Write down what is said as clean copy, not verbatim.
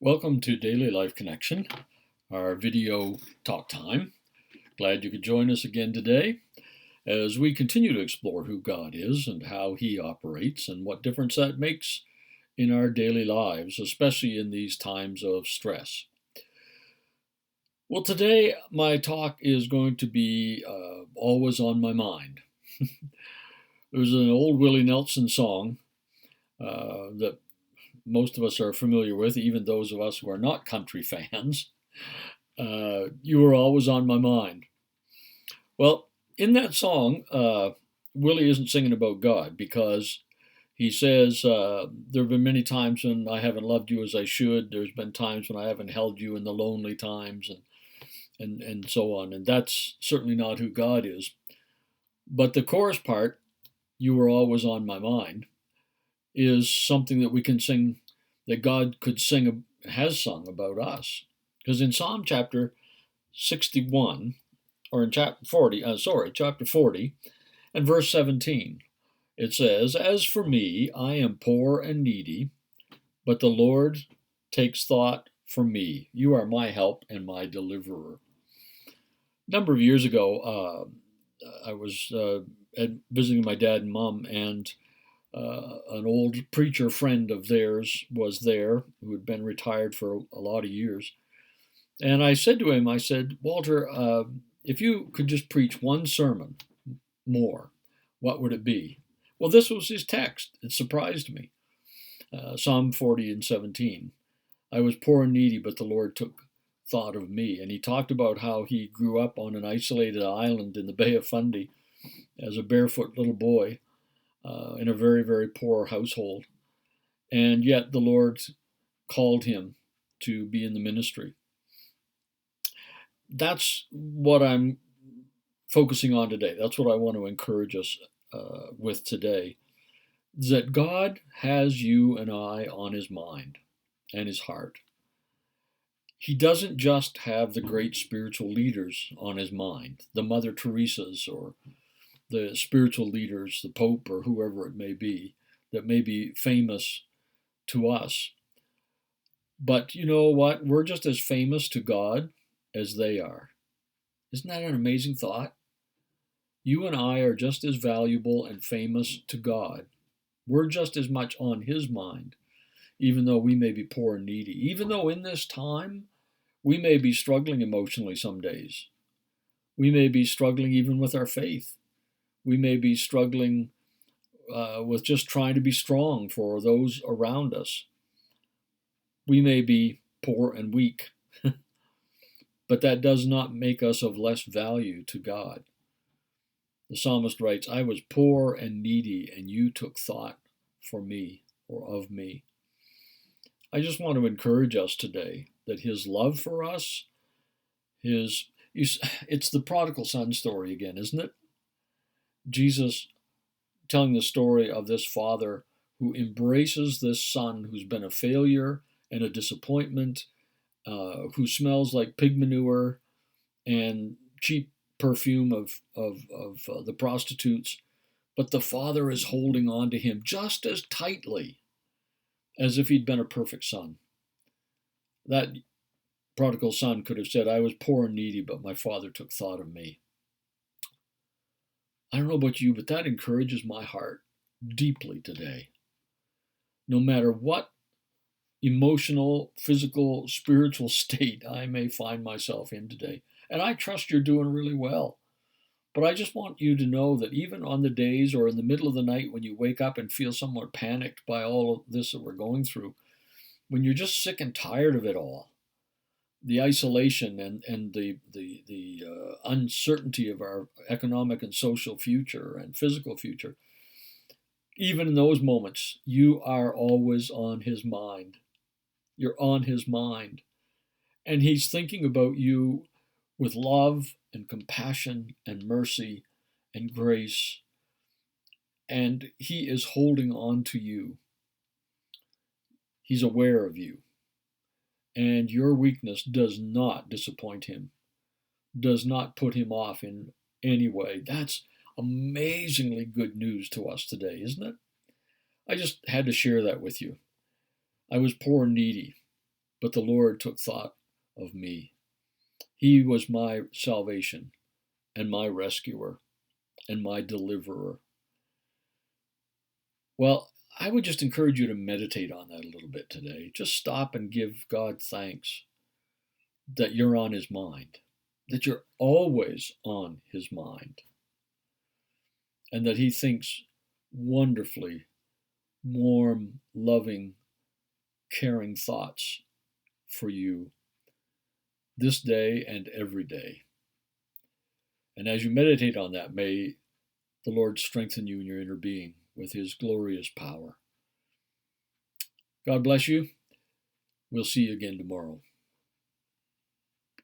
Welcome to Daily Life Connection, our video talk time. Glad you could join us again today as we continue to explore who God is and how He operates and what difference that makes in our daily lives, especially in these times of stress. Well, today my talk is going to be Always on My Mind. There's an old Willie Nelson song that most of us are familiar with, even those of us who are not country fans. You were always on my mind. Well, in that song, Willie isn't singing about God because he says, there have been many times when I haven't loved you as I should. There's been times when I haven't held you in the lonely times and so on. And that's certainly not who God is. But the chorus part, you were always on my mind, is something that we can sing, that God could sing, has sung about us. Because in Psalm chapter 61, or in chapter 40, and verse 17, it says, "As for me, I am poor and needy, but the Lord takes thought for me. You are my help and my deliverer." A number of years ago, I was visiting my dad and mom, and an old preacher friend of theirs was there who had been retired for a lot of years. And I said to him, I said, "Walter, if you could just preach one sermon more, what would it be?" Well, this was his text. It surprised me. Psalm 40 and 17. "I was poor and needy, but the Lord took thought of me." And he talked about how he grew up on an isolated island in the Bay of Fundy as a barefoot little boy in a very, very poor household. And yet the Lord called him to be in the ministry. That's what I'm focusing on today. That's what I want to encourage us with today, is that God has you and I on his mind and his heart. He doesn't just have the great spiritual leaders on his mind, the Mother Teresa's or the spiritual leaders, the Pope or whoever it may be, that may be famous to us. But you know what? We're just as famous to God as they are. Isn't that an amazing thought? You and I are just as valuable and famous to God. We're just as much on his mind, even though we may be poor and needy. Even though in this time we may be struggling emotionally some days. We may be struggling even with our faith. We may be struggling with just trying to be strong for those around us. We may be poor and weak, but that does not make us of less value to God. The psalmist writes, "I was poor and needy, and you took thought for me or of me." I just want to encourage us today that his love for us, it's the prodigal son story again, isn't it? Jesus telling the story of this father who embraces this son who's been a failure and a disappointment, who smells like pig manure and cheap perfume of the prostitutes, but the father is holding on to him just as tightly as if he'd been a perfect son. That prodigal son could have said, "I was poor and needy, but my father took thought of me." I don't know about you, but that encourages my heart deeply today. No matter what emotional, physical, spiritual state I may find myself in today. And I trust you're doing really well. But I just want you to know that even on the days or in the middle of the night when you wake up and feel somewhat panicked by all of this that we're going through, when you're just sick and tired of it all, the isolation and the uncertainty of our economic and social future and physical future, even in those moments, you are always on his mind. You're on his mind. And he's thinking about you with love and compassion and mercy and grace. And he is holding on to you. He's aware of you. And your weakness does not disappoint him, does not put him off in any way. That's amazingly good news to us today, isn't it? I just had to share that with you. I was poor and needy. but the Lord took thought of me. He was my salvation and my rescuer and my deliverer. Well, I would just encourage you to meditate on that a little bit today. Just stop and give God thanks that you're on his mind, that you're always on his mind, and that he thinks wonderfully warm, loving, caring thoughts for you this day and every day. And as you meditate on that, may the Lord strengthen you in your inner being with his glorious power. God bless you. We'll see you again tomorrow.